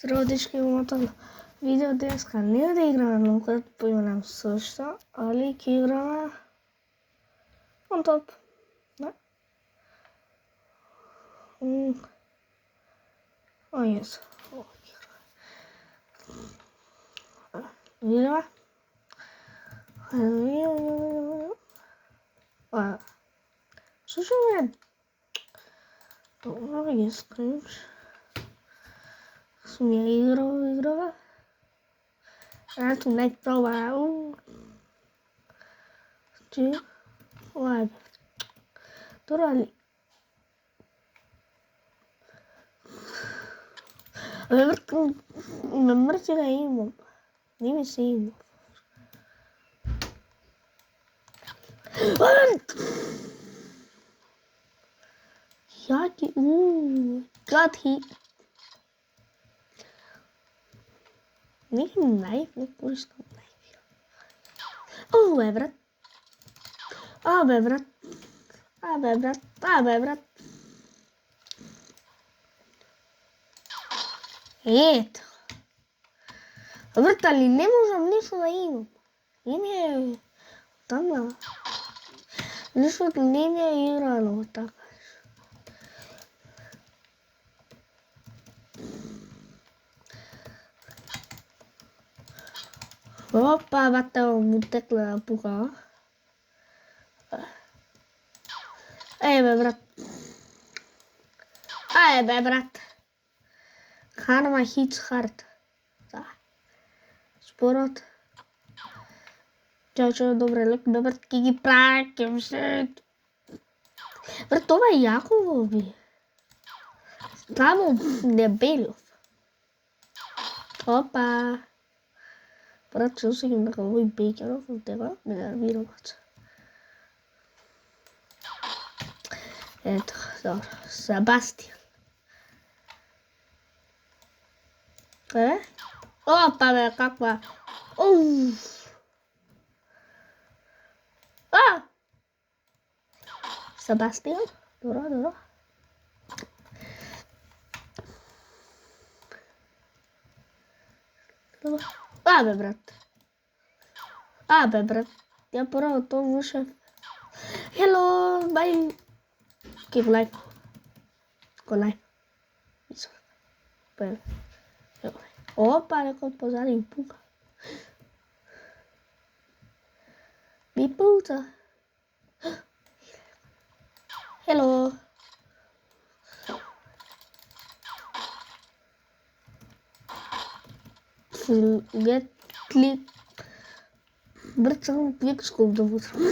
Сродички умотан видео деска не да играме многу поимам сошта, али ќе играме on top. Да. Yes. Играме. Слушаме. Добро ги скринч. Сум ја играва. Ето не проба. Ти. Ой. Тора ли? Ме мрти да имам. Не ми се имам. Јаки, got hit. Не најф, не користам најф. Бе, брат. Бе, брат. Бе, брат. Бе, брат. Ето. Брат, али не можам ништо да имам. Не ми е тамна. Ништо не ми е играно така. Опа, бата му текла да пука. Бе, брат. Бе, брат. Karma hits hard. Да. Спорот. Чао, добре, лек, бе, брат, ки ги пракем шет. Брат, това е јако, би. Тамо дебелов. Опа. Брат, се усеќам дека овој Бекеров од тега ме нервира маца. Ето, добро. Себастијан. Опа, бе, каква. Себастијан. Добро. Бе, брат. Бе, брат. Ја порано тоа вушев. Hello, bye. Keep life. Go life. Бе. Опа, некој позади ми пука. Ми пука. Hello. Get click. Брат, само пикскоп да вутрам.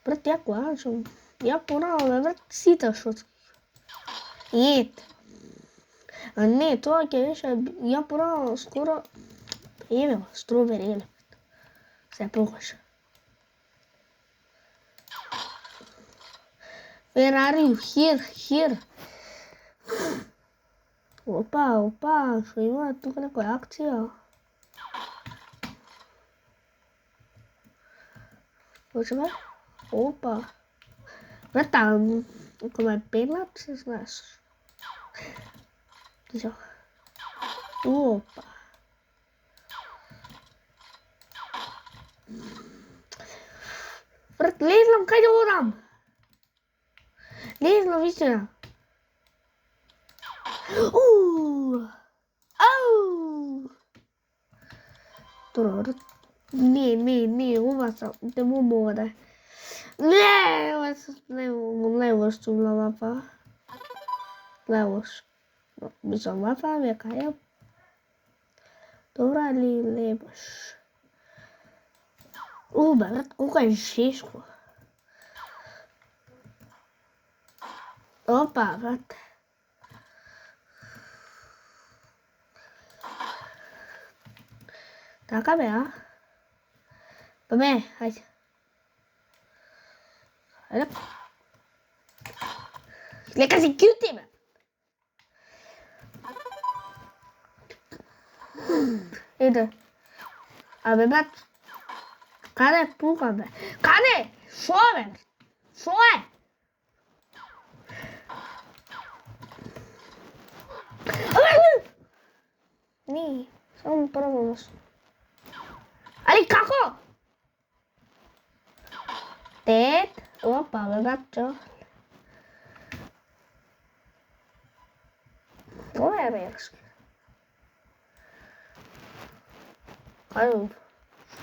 Брат, ја порано, брат, сите шотки. Ето. Не, тоа ќе беше, ја порано скоро, стробери елефант. Се покажа. Ферари, here. Опа, што има тука некоја акција. Почеме? Опа. Брат, ако ме пеглат, се знаеш. Опа. Брат, лезлам, кај да одам? Лезлам, вистина. Добро, брат. Не, ова сам, не мога да. Не, ова сам најлош чумла мапа. Најлош. Мислам, мапа ме каја. Добра ли лебаш? Бе, брат, колко е шешко. Опа, брат. Така бе, Бе, хајде. Лека си кјути, бе. Еде. Бе, брат. Каде пука, бе? Каде? Шо, бе? Шо е? прво место. Али како? Тет, опа, бе, братчо. Тоа е мерски. Ајде,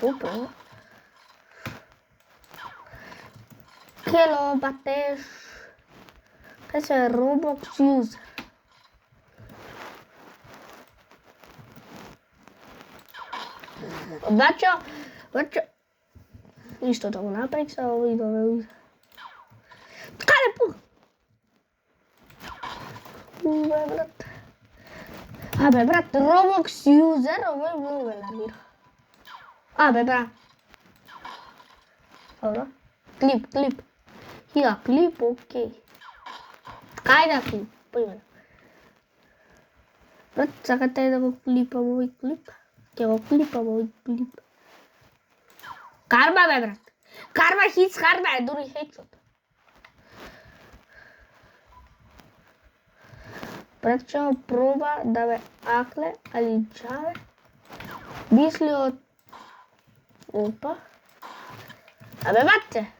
супер. Hello, Batesh. Ese es Roblox user. Bacio. Isto to naprijed zou ik dan. Kale poe. Beh, brat, Roblox user o voi vuoi la mira. Beh, brat. Ora. Clip. Hier, clip, oké. Keiner clip. Prima. Brat, zakate da clip, mooi clip. Kero clip, mooi clip. Karma, brat. Karma hits, karma, doe ik headshot. Facciamo prova da akle alinciare. Misli od... Opa. Vabbè, batte.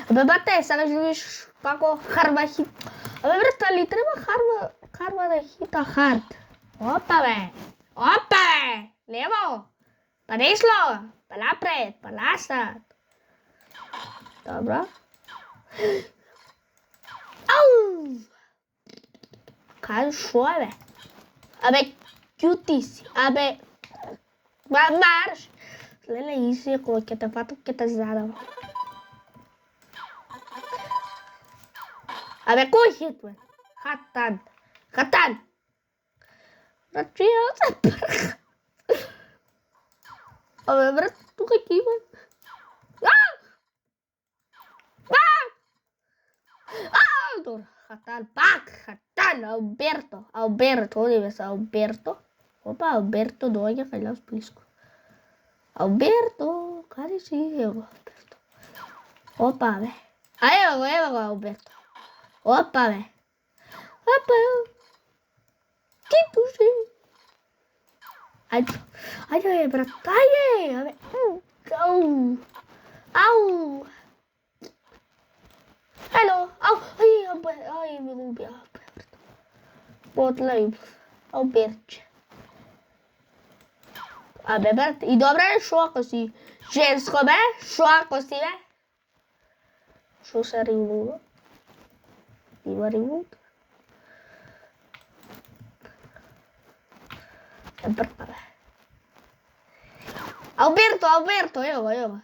Vabbè, batte, sada živiš kako harba hit. Vabbè, brate, ali treba harba da hita hard. Opa, be. Levo. Pa desno. Pa napred. Pa nazad. Dobro. Au! Kaj šove? Abe, cuties. Abe, marš. Lele, isi je que te fato que te zadava. Abe, koji hit, man. Hatan. Ratio, abe, brat, tu aqui, man. Hatan, Alberto, onde vai ser Alberto? Opa, Alberto, doja, kaljaus blisko. Alberto, cara sim, Alberto. Opa, ve. Evo, Alberto. Opa, ve. Opa, que puxe. Ai, brata, ai, au. Hello, ai, me lubi, Alberto. Potlej, Alberto. Abe, brate, i dobra je šlo, ako si žensko, be? Šlo, ako si, be? Šlo se rivulo. Ima rivul. Brate, be. Alberto, evo ga.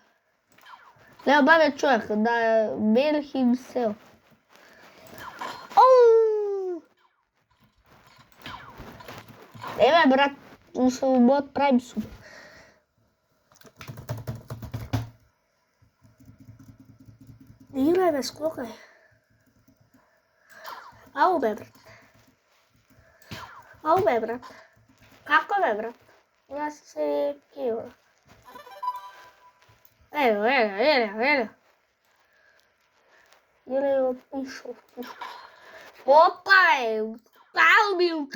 Leo bave čovjek, da mail himself. Evo, brat, u mod pravim su. Igraj me, skokaj. Au be, brat. Kako be, brat? Ja sam se pio. Evo. Ili je opišao. Opa, Palmilk.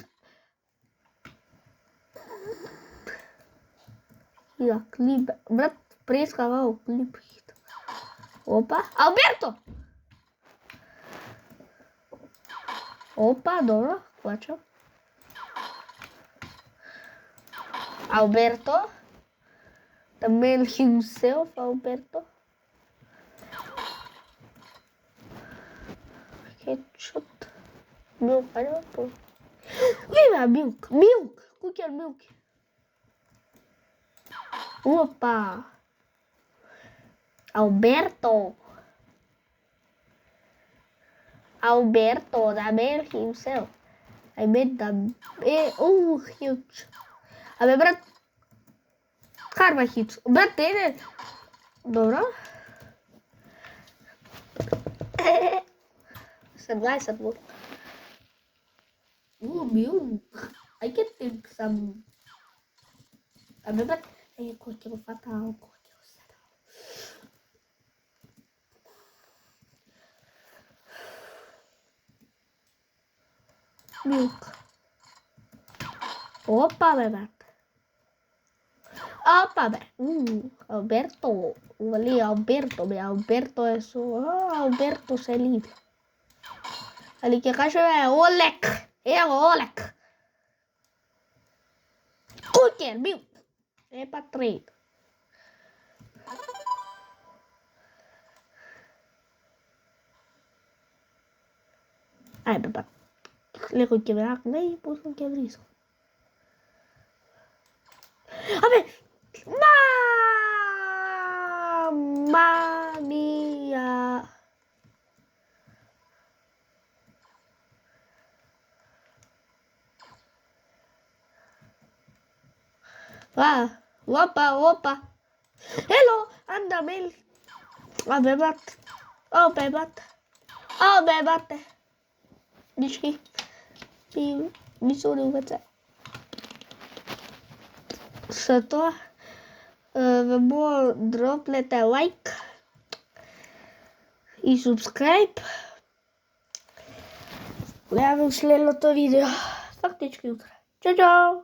Ja, klip. Brat, preskavao klip. Opa, Alberto. Opa, dobro, plaćam. Alberto. The man himself, Alberto. Headshot. Milk, I don't know. Viva, milk. Cookie and milk. Opa. Alberto, the man himself. I made the... huge. Abe, brat. Karma hits. Brat, ene. Dobro. Sad more. Milk. I can take some. Abe, brat. Ko ćemo fatal. Milk. Опа, бе, брат. Опа, бе. Алберто. Вали, Алберто, бе. Алберто е со... Алберто се ливи. Али ќе каже, бе, Олек. Ево, Олек. Кукер, Milk. Епа трейд. Ајде, брат. Леко ќе ме акне и после ќе врисам. Абе! Мама мија! Опа! Hello, anda Mel. Абе, брат. Опе, брат. Абе, брате. Дички. Ми соли увеце. Со тоа, ве молам дропнете лайк и subscribe. Гледаме следното видео. Фактички утре. Чао!